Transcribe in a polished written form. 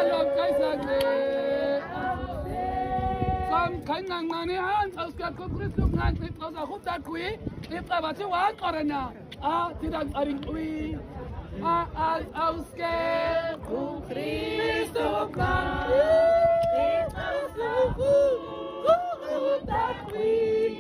Shalom Kaisagre. Sam Kainang Manihan, Oscar Kukrusuk Nanti Tosa Hutat Kui, Ipta Batua Korana, Tidak Aringui, Oscar Kukrusuk Nanti Tosa Hutat Kui.